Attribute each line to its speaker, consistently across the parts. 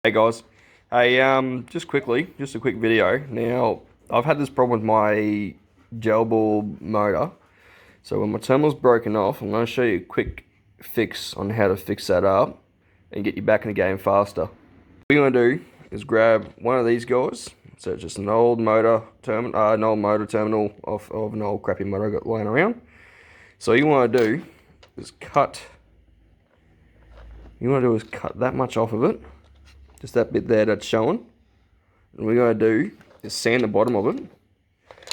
Speaker 1: Hey guys, hey just quickly, just a quick video. Now I've had this problem with my gel ball motor. So when my terminal's broken off, I'm going to show you a quick fix on how to fix that up and get you back in the game faster. What you're going to do is grab one of these guys. So it's just an old motor terminal, of an old crappy motor I got laying around. So you want to do is cut. You want to do is cut that much off of it. Just that bit there that's showing. And what we're going to do is sand the bottom of it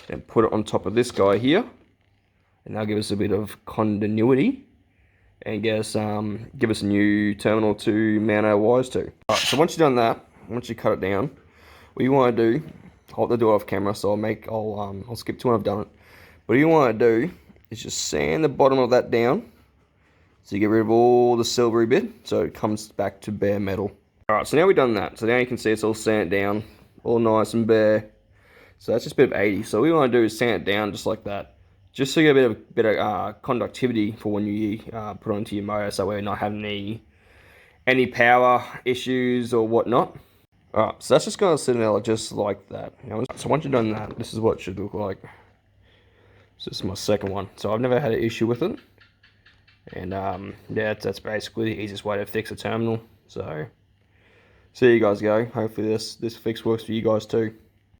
Speaker 1: and put it on top of this guy here. And that'll give us a bit of continuity and give us a new terminal to mount our wires to. Alright, so once you've done that, once you cut it down, what you want to do, hold the door off camera, so I'll skip to when I've done it. What you want to do is just sand the bottom of that down so you get rid of all the silvery bit so it comes back to bare metal. Alright, so now we've done that. So now you can see it's all sanded down, all nice and bare. So that's just a bit of 80. So what we want to do is sand it down just like that. Just so you get a bit of conductivity for when you put it onto your motor, so we're not having any power issues or whatnot. Alright, so that's just going to sit in there just like that. So once you've done that, this is what it should look like. So this is my second one. So I've never had an issue with it. And yeah, that's basically the easiest way to fix a terminal. So you guys go. Hopefully this fix works for you guys too.